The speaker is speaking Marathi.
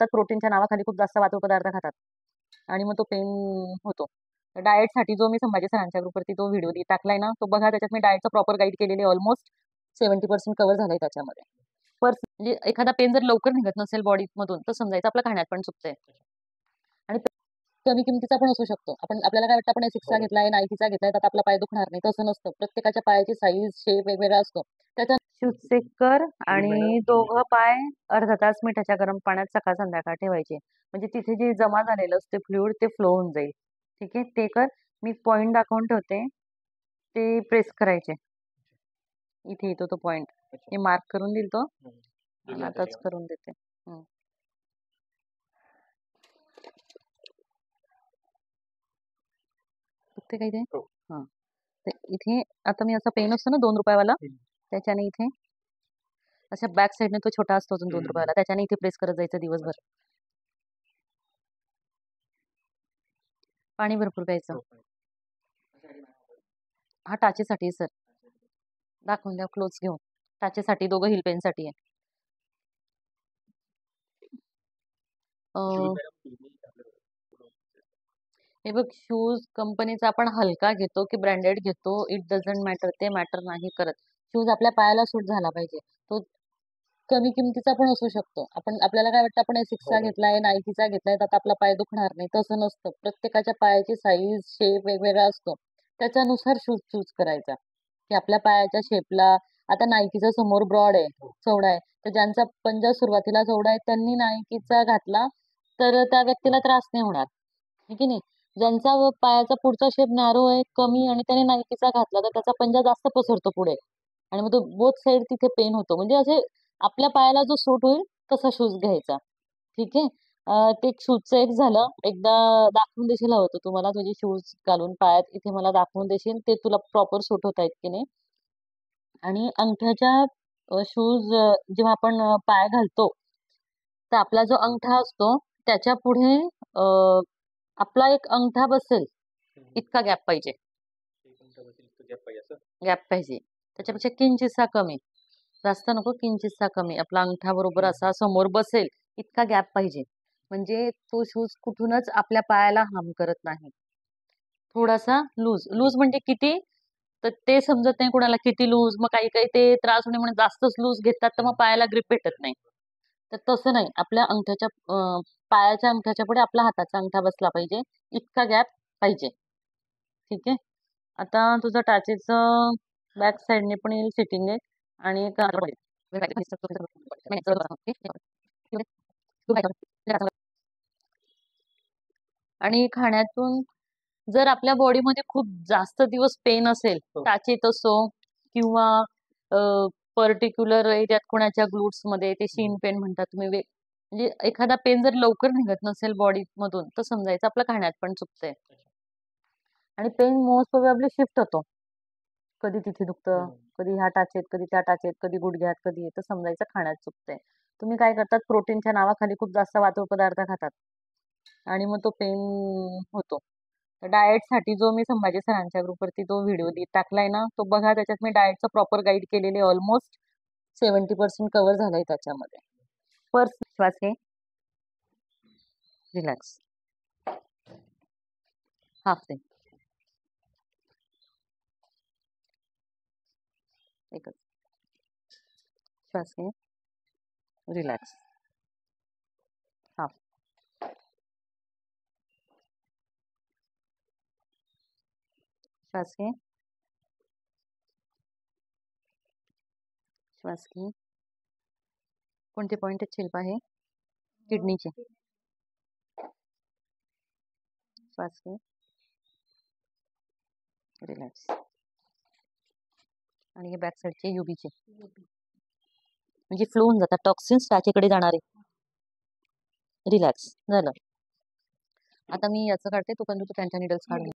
तर प्रोटीनच्या नावाखाली खूप जास्त वातुळ पदार्थ खातात आणि मग तो पेन होतो. डाएटसाठी जो मी संभाजी सरांच्या ग्रुपवरती तो व्हिडिओ टाकलाय ना, तो बघा. त्याच्यात मी डाएटचं प्रॉपर गाईड केलेली आहे. ऑलमोस्ट 70% कव्हर झालंय त्याच्यामध्ये. म्हणजे एखादा पेन जर लवकर निघत नसेल बॉडीमधून तर समजायचं आपलं खाण्यात पण चुकतंय. आणि कमी किमतीचा पण असू शकतो. आपल्याला काय वाटतं आपण एसिक्सचा घेतलाय, नाईकीचा घेतलाय तर आपला पाय दुखणार नाही. तसं नसतं. प्रत्येकाच्या पायाची साईज, शेप वेगवेगळा असतो. त्याच्या शूज चेक कर आणि दोघं पाय अर्धा तास मिठाच्या गरम पाण्यात सकाळ संध्याकाळ ठेवायचे. म्हणजे तिथे जे जमा झालेलं असते फ्लुइड ते फ्लो होऊन जाईल. ठीक आहे, ते कर. मी पॉइंट दाखवून ठेवते, ते प्रेस करायचे. इथे येतो तो पॉइंट. मी मार्क करून दिल तो, आताच करून देते. ते काही ते हा, इथे आता मी असा पेन असतो ना 2 रुपयावाला, त्याच्याने इथे अशा बॅक साईडने तो छोटा असतो 2 रुपयाला, त्याच्याने इथे प्रेस करत जायचं दिवसभर. पाणी भरपूर प्यायचं. हा टाचेसाठी सर, दाखवून द्या क्लोज घेऊन. टाचेसाठी दोघं हिल पेनसाठी आहे. हे बघ, शूज कंपनीचा आपण हलका घेतो की ब्रँडेड घेतो, इट डझंट मॅटर. ते मॅटर नाही करत. शूज आपल्या पायाला सूट झाला पाहिजे. तो कमी किमतीचा पण असू शकतो. आपल्याला काय वाटतं आपण एसिक्सचा घेतलाय, नाईकीचा घेतलाय तर आपला पाय दुखणार नाही. तसं नसतं. प्रत्येकाच्या पायाची साईज, शेप वेगवेगळा असतो. त्याच्यानुसार शूज चूज करायचा की आपल्या पायाच्या शेपला. आता नाईकीचा समोर ब्रॉड आहे, चौडा आहे, तर ज्यांचा पंजा सुरुवातीला चौडा आहे त्यांनी नाईकीचा घातला तर त्या व्यक्तीला त्रास नाही होणार, है की नाही. ज्यांचा पायाचा पुढचा शेप नॅरो आहे, कमी, आणि त्याने नाईकीचा घातला तर त्याचा पंजा जास्त पसरतो पुढे आणि मग तो बोथ साईड तिथे पेन होतो. म्हणजे असे आपल्या पायाला जो सूट होईल तसा शूज घ्यायचा. ठीक आहे. ते शूजचं एक झालं. एकदा दाखवून देशील हवं तर तुम्हाला तुझे शूज घालून पायात इथे मला दाखवून देशील ते तुला प्रॉपर सूट होत आहेत की नाही. आणि अंगठ्याच्या शूज जेव्हा आपण पाय घालतो तर आपला जो अंगठा असतो त्याच्या पुढे आपला एक अंगठा बसेल इतका गॅप पाहिजे. गॅप पाहिजे त्याच्यापेक्षा किंचितसा कमी, जास्त नको, किंचितसा कमी. आपला अंगठा बरोबर असा समोर बसेल इतका गॅप पाहिजे. म्हणजे तो शूज कुठूनच आपल्या पायाला हार्म करत नाही. थोडासा लूज. लूज म्हणजे किती तर ते समजत नाही कोणाला किती लूज. मग काही काही ते त्रास होणे म्हणून जास्तच लूज घेतात तर मग पायाला ग्रिप भेटत नाही. तर तसं नाही. आपल्या अंगठ्याच्या पायाच्या अंगठ्याच्या पुढे आपला हाताचा अंगठा बसला पाहिजे इतका गॅप पाहिजे. ठीक आहे. आता तुझं टाचेचं बॅक साईडने पण येईल सिटिंग आहे आणि आणि खाण्यातून जर आपल्या बॉडीमध्ये खूप जास्त दिवस पेन असेल, टाचेत असो किंवा पर्टिक्युलर एरियात कोणाच्या ग्लूट्स मध्ये ते शीन पेन म्हणतात तुम्ही, म्हणजे एखादा पेन जर लवकर निघत नसेल बॉडी मधून तर समजायचं आपलं खाण्यात पण चुकतंय. आणि पेन मोस्ट प्रोबॅबली शिफ्ट होतो. कधी तिथे दुखतं, कधी ह्या टाचेत, कधी त्या टाचेत, कधी गुडघ्यात, कधी तर समजायचं खाण्यात चुकतंय. तुम्ही काय करतात, प्रोटीनच्या नावाखाली खूप जास्त वातुळ पदार्थ खातात आणि मग तो पेन होतो. डाएटसाठी जो मी संभाजी सरांच्या ग्रुपवरती तो व्हिडिओ टाकलाय ना, तो बघा. त्याच्यात मी डाएटचं प्रॉपर गाईड केलेले. ऑलमोस्ट 70% कव्हर झालंय त्याच्यामध्ये. पर्स श्वास घे, रिलॅक्स, हाफ दे, एकच श्वास घे, रिलॅक्स, हाफ, श्वास घे, श्वास घे. कोणते पॉइंट आहेत शिल्पा? आहे किडनीचे. श्वास घे, रिलॅक्स. आणि हे बॅक साईडचे युबीचे म्हणजे फ्लो होऊन जातात टॉक्सिन्स टाचेकडे जाणारे. रिलॅक्स झालं. आता मी याचं काढते, तो पण तू त्यांच्या निडल्स काढून